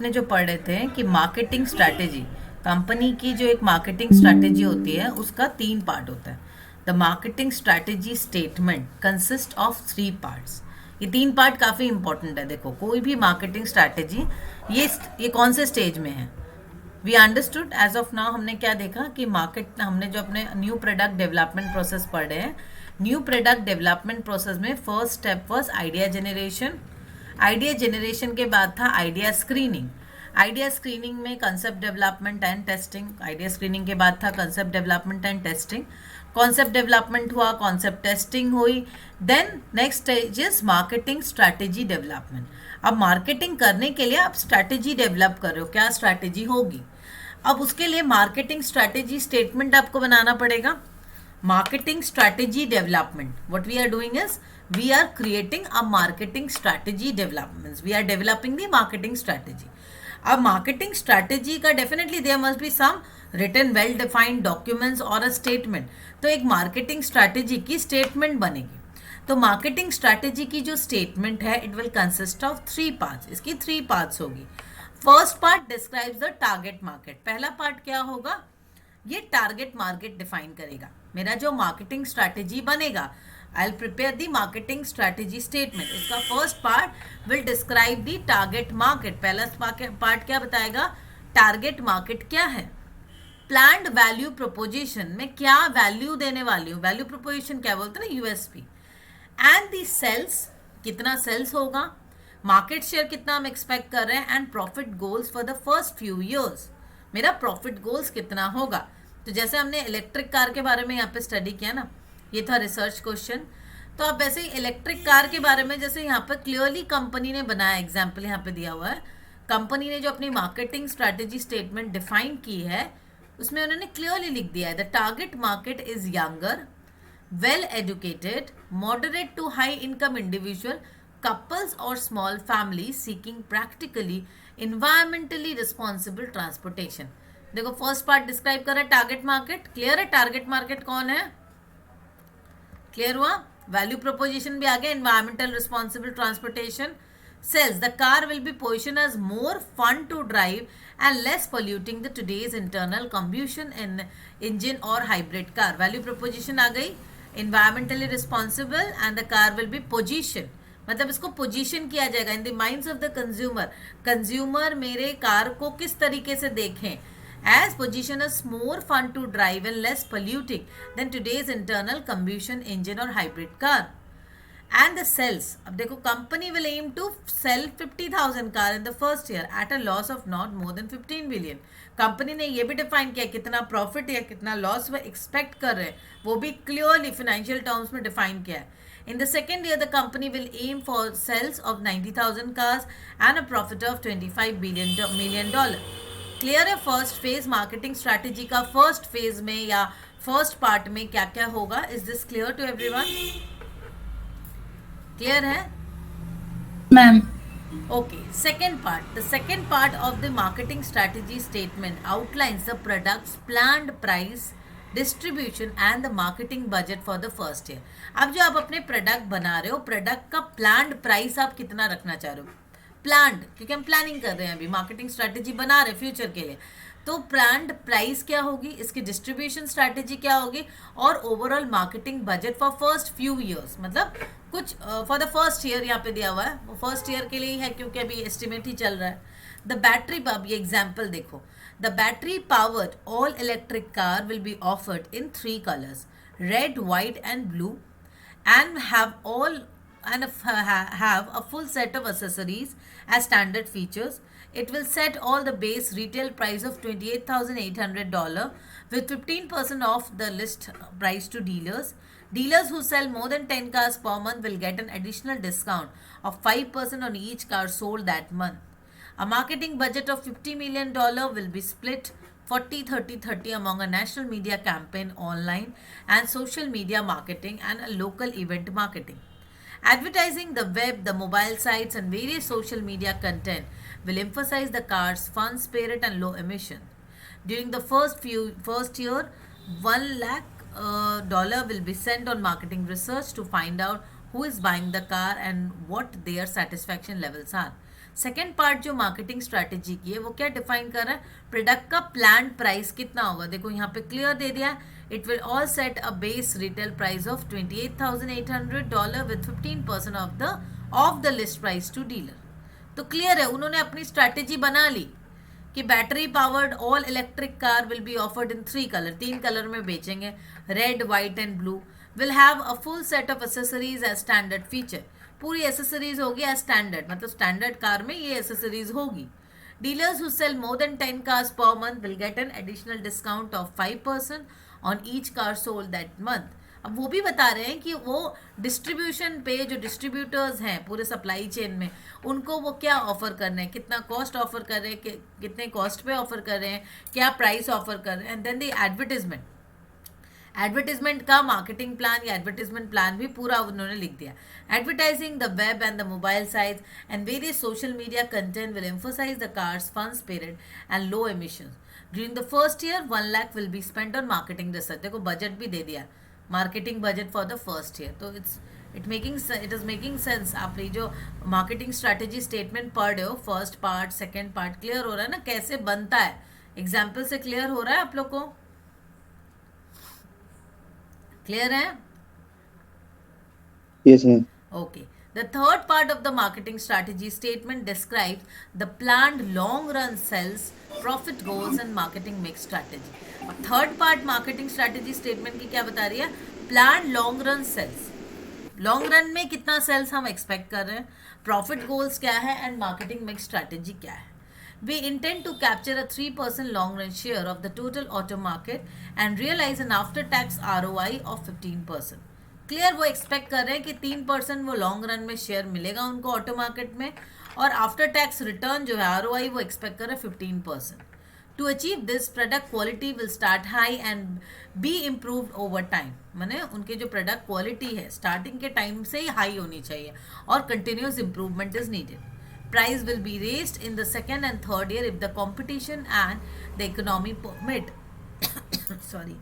ने जो पढ़ रहे थे कि मार्केटिंग स्ट्रैटेजी, कंपनी की जो एक मार्केटिंग स्ट्रैटेजी होती है उसका 3 पार्ट होता है। The marketing strategy statement consist of 3 parts. ये 3 पार्ट काफ़ी इंपॉर्टेंट है। देखो, कोई भी मार्केटिंग स्ट्रैटेजी ये कौन से स्टेज में है। We understood as of now हमने क्या देखा कि मार्केट, हमने जो अपने न्यू प्रोडक्ट डेवलपमेंट प्रोसेस पढ़े हैं, न्यू प्रोडक्ट डेवलपमेंट प्रोसेस में first step was idea generation. Idea generation के बाद था आइडिया स्क्रीनिंग। आइडिया स्क्रीनिंग में concept development and testing. Idea screening के बाद था concept development and testing. Concept development हुआ, कॉन्सेप्ट टेस्टिंग हुई, then next stage is marketing strategy development. अब मार्केटिंग करने के लिए आप स्ट्रैटेजी डेवलप कर रहे हो, क्या स्ट्रैटेजी होगी। अब उसके लिए मार्केटिंग स्ट्रैटेजी स्टेटमेंट आपको बनाना पड़ेगा। Marketing strategy development, what we are doing is we are creating a marketing strategy developments, we are developing the marketing strategy. अब marketing strategy का definitely there must be some written well defined documents or a statement. तो एक marketing strategy की statement बनेगी। तो marketing strategy की जो statement है it will consist of 3 parts, इसकी 3 parts होगी। First part describes the target market. पहला पार्ट क्या होगा, ये टारगेट मार्केट डिफाइन करेगा। मेरा जो मार्केटिंग स्ट्रैटेजी बनेगा, I will prepare the marketing strategy statement. इसका first part will describe the target market. पहला पार्ट क्या बताएगा, टारगेट मार्केट क्या है। प्लान्ड वैल्यू प्रोपोजिशन में क्या वैल्यू देने वाली हूँ, वैल्यू प्रोपोजिशन क्या बोलते हैं ना, यूएसपी। एंड दी सेल्स, कितना सेल्स होगा, मार्केट शेयर कितना हम एक्सपेक्ट कर रहे हैं, and profit goals for the first few years. मेरा प्रॉफिट गोल्स कितना होगा। तो जैसे हमने इलेक्ट्रिक कार के बारे में यहाँ पे स्टडी किया ना, ये था रिसर्च क्वेश्चन। तो अब वैसे ही इलेक्ट्रिक कार के बारे में जैसे यहाँ पर क्लियरली कंपनी ने बनाया, एग्जाम्पल यहाँ पे दिया हुआ है, कंपनी ने जो अपनी मार्केटिंग स्ट्रैटेजी स्टेटमेंट डिफाइन की है उसमें उन्होंने क्लियरली लिख दिया है the target market is younger, well educated, moderate to high income individual, couples or small families seeking practically environmentally responsible transportation। देखो फर्स्ट पार्ट डिस्क्राइब कर रहा है टारगेट मार्केट, क्लियर है। टारगेट मार्केट कौन है, क्लियर हुआ। वैल्यू प्रोपोजिशन भी आ गया, environmental responsible transportation. Sales, the car will be position as more fun to drive and less polluting the today's internal combustion in engine और hybrid car. Value proposition आ गई, environmentally responsible and the car will be position, मतलब इसको position किया जाएगा in the minds of the consumer. Consumer मेरे car को किस तरीके से देखें, as position is more fun to drive and less polluting than today's internal combustion engine और hybrid car. And the sales, अब देखो company will aim to sell 50,000 car in the first year at a loss of not more than 15 billion. Company ने ये भी define किया कितना profit या कितना लॉस वह एक्सपेक्ट कर रहे हैं, वो भी क्लियरली फाइनेंशियल टर्म्स में डिफाइन किया है। In the second year, the company will aim for sales of 90,000 cars and a profit of $25 million। Clear है। फर्स्ट फेज मार्केटिंग स्ट्रैटेजी का फर्स्ट फेज में या फर्स्ट पार्ट में क्या क्या होगा, is this clear to everyone, clear है ma'am. Okay, second part. The second part of the marketing strategy statement outlines the product's planned price, distribution and the marketing budget for the first year। अब जो आप अपने product बना रहे हो, product का planned price आप कितना रखना चाह रहे हो, प्लान्ड, क्योंकि हम प्लानिंग कर रहे हैं अभी, मार्केटिंग स्ट्रैटेजी बना रहे हैं फ्यूचर के लिए। तो प्लान्ड प्राइस क्या होगी, इसकी डिस्ट्रीब्यूशन स्ट्रैटेजी क्या होगी, और overall marketing budget for first few years, मतलब कुछ फॉर द फर्स्ट ईयर यहाँ पे दिया हुआ है, वो फर्स्ट ईयर के लिए ही है क्योंकि अभी एस्टिमेट ही चल रहा है। द बैटरी, अब ये एग्जाम्पल देखो, the battery powered all electric car will be offered in 3 colours, red, white and blue, and have a full set of accessories as standard features. It will set all the base retail price of $28,800 with 15% off the list price to dealers. Dealers who sell more than 10 cars per month will get an additional discount of 5% on each car sold that month. A marketing budget of $50 million will be split 40-30-30 among a national media campaign, online and social media marketing, and a local event marketing. Advertising, the web, the mobile sites and various social media content will emphasize the car's fun, spirit and low emission. During the first year, $1 lakh will be spent on marketing research to find out who is buying the car and what their satisfaction levels are. Second part जो marketing strategy की है वो क्या define कर रहा है, product का plan price कितना होगा। देखो यहाँ पे क्लियर दे दिया, it will all set a base retail price of $28,800 with 15% off the list price to dealer. तो क्लियर है, उन्होंने अपनी स्ट्रैटेजी बना ली कि battery powered all electric car will be offered in 3 colour, 3 colour में बेचेंगे, red, white and blue, will have a full set of accessories as standard feature. पूरी एसेसरीज होगी एज स्टैंडर्ड, मतलब स्टैंडर्ड कार में ये एसेसरीज होगी। Dealers who sell more than 10 cars per month will get an additional discount of 5% on each car sold that month। अब वो भी बता रहे हैं कि वो डिस्ट्रीब्यूशन पे जो डिस्ट्रीब्यूटर्स हैं पूरे सप्लाई चेन में, उनको वो क्या ऑफर कर रहे हैं, कितना कॉस्ट ऑफर कर रहे हैं, कितने कॉस्ट पे ऑफर कर रहे हैं, क्या प्राइस ऑफर कर रहे हैं। And then the advertisement, advertisement का मार्केटिंग प्लान या एडवर्टीजमेंट प्लान भी पूरा उन्होंने लिख दिया। Advertising the web and the mobile sites and various social media content will emphasise the car's fun spirit and low emissions. During the first year 1 lakh will be spend on marketing research. देखो budget भी दे दिया, marketing budget for the first year. तो it is making sense. आप ये जो marketing strategy statement पढ़ रहे हो, first part second part, clear हो रहा है ना कैसे बनता है, एग्जाम्पल से क्लियर हो रहा है आप लोग को, क्लियर है? Yes, ma'am. Okay. The third part of the marketing strategy statement describes the planned long run sales, profit goals and marketing mix strategy. और third part marketing strategy statement की क्या बता रही है, planned long run sales, long run में कितना sales हम expect कर रहे हैं, प्रॉफिट गोल्स क्या है एंड मार्केटिंग मिक्स स्ट्रैटेजी क्या है। We intend to capture a 3% long run share of the total auto market and realize an after tax ROI of 15%। Clear, वो एक्सपेक्ट कर रहे हैं कि 3% वो लॉन्ग रन में शेयर मिलेगा उनको ऑटो मार्केट में, और आफ्टर टैक्स रिटर्न जो है ROI वो एक्सपेक्ट कर रहे हैं 15%। To achieve this product quality will start high and be improved over time. माने उनके जो प्रोडक्ट क्वालिटी है स्टार्टिंग के टाइम से ही हाई होनी चाहिए और continuous improvement is needed. Price will be raised in the second and third year if the competition and the economy permit। Sorry।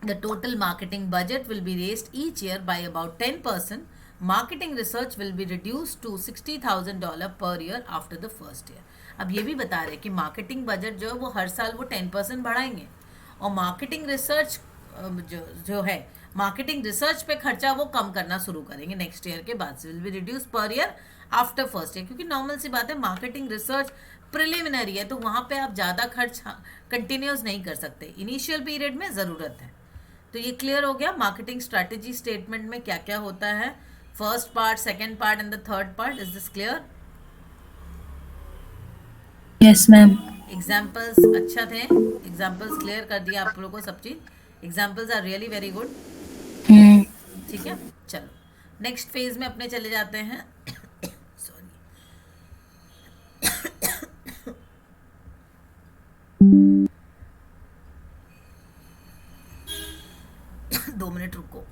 The total marketing budget will be raised each year by about 10%। Marketing research will be reduced to $60,000 per year after the first year। अब ये भी बता रहे हैं कि marketing budget जो है वो हर साल वो 10% बढ़ाएंगे, और मार्केटिंग रिसर्च जो है मार्केटिंग रिसर्च पे खर्चा वो कम करना शुरू करेंगे नेक्स्ट ईयर के बाद से। Will be reduce per year after first year, क्योंकि नॉर्मल सी बात है मार्केटिंग रिसर्च प्रिलिमिनरी है, तो वहाँ पे आप ज़्यादा खर्च कंटिन्यूस नहीं कर सकते, इनिशियल पीरियड में ज़रूरत है। तो ये क्लियर हो गया मार्केटिंग स्ट्रैटेजी स्टेटमेंट में क्या क्या होता है, first part, second part and the third part. Is this clear? Yes, ma'am. Examples अच्छा थे, एग्जाम्पल्स क्लियर कर दिया आप लोगों को सब चीज़, examples are really very good. Hmm. ठीक है, चलो नेक्स्ट फेज में अपने चले जाते हैं। सॉरी, 2 मिनट रुको।